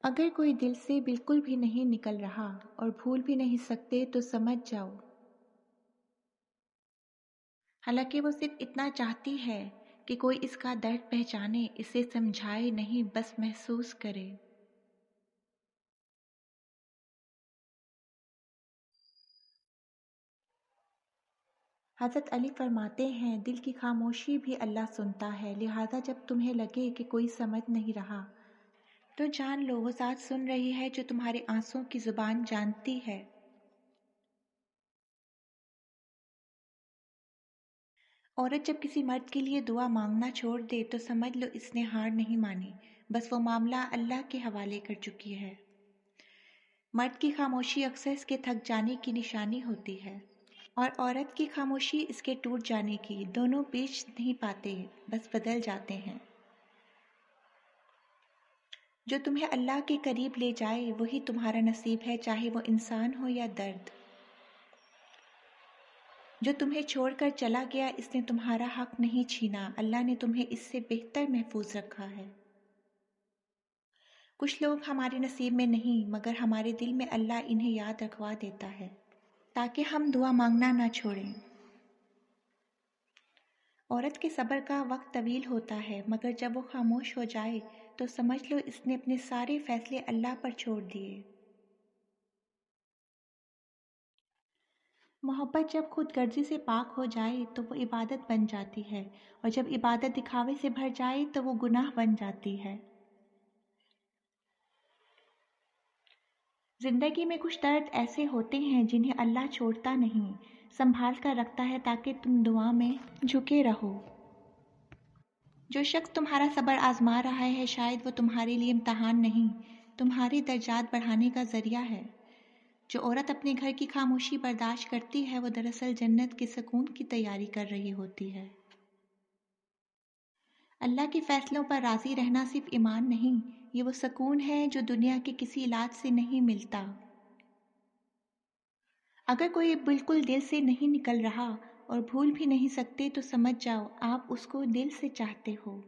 اگر کوئی دل سے بالکل بھی نہیں نکل رہا اور بھول بھی نہیں سکتے تو سمجھ جاؤ، حالانکہ وہ صرف اتنا چاہتی ہے کہ کوئی اس کا درد پہچانے، اسے سمجھائے نہیں، بس محسوس کرے۔ حضرت علی فرماتے ہیں، دل کی خاموشی بھی اللہ سنتا ہے، لہذا جب تمہیں لگے کہ کوئی سمجھ نہیں رہا تو جان لو وہ ذات سن رہی ہے جو تمہارے آنسوں کی زبان جانتی ہے۔ عورت جب کسی مرد کے لیے دعا مانگنا چھوڑ دے تو سمجھ لو اس نے ہار نہیں مانی، بس وہ معاملہ اللہ کے حوالے کر چکی ہے۔ مرد کی خاموشی اکثر اس کے تھک جانے کی نشانی ہوتی ہے اور عورت کی خاموشی اس کے ٹوٹ جانے کی۔ دونوں بیچ نہیں پاتے، بس بدل جاتے ہیں۔ جو تمہیں اللہ کے قریب لے جائے وہی تمہارا نصیب ہے، چاہے وہ انسان ہو یا درد۔ جو تمہیں چھوڑ کر چلا گیا اس نے تمہارا حق نہیں چھینا، اللہ نے تمہیں اس سے بہتر محفوظ رکھا ہے۔ کچھ لوگ ہمارے نصیب میں نہیں، مگر ہمارے دل میں اللہ انہیں یاد رکھوا دیتا ہے تاکہ ہم دعا مانگنا نہ چھوڑیں۔ عورت کے صبر کا وقت طویل ہوتا ہے، مگر جب وہ خاموش ہو جائے تو سمجھ لو اس نے اپنے سارے فیصلے اللہ پر چھوڑ دیے۔ محبت جب خود غرضی سے پاک ہو جائے تو وہ عبادت بن جاتی ہے، اور جب عبادت دکھاوے سے بھر جائے تو وہ گناہ بن جاتی ہے۔ زندگی میں کچھ درد ایسے ہوتے ہیں جنہیں اللہ چھوڑتا نہیں، سنبھال کر رکھتا ہے تاکہ تم دعا میں جھکے رہو۔ جو شخص تمہارا صبر آزما رہا ہے شاید وہ تمہارے لیے امتحان نہیں، تمہاری درجات بڑھانے کا ذریعہ ہے۔ جو عورت اپنے گھر کی خاموشی برداشت کرتی ہے وہ دراصل جنت کے سکون کی تیاری کر رہی ہوتی ہے۔ اللہ کے فیصلوں پر راضی رہنا صرف ایمان نہیں، یہ وہ سکون ہے جو دنیا کے کسی علاج سے نہیں ملتا۔ اگر کوئی بالکل دل سے نہیں نکل رہا اور بھول بھی نہیں سکتے تو سمجھ جاؤ آپ اس کو دل سے چاہتے ہو۔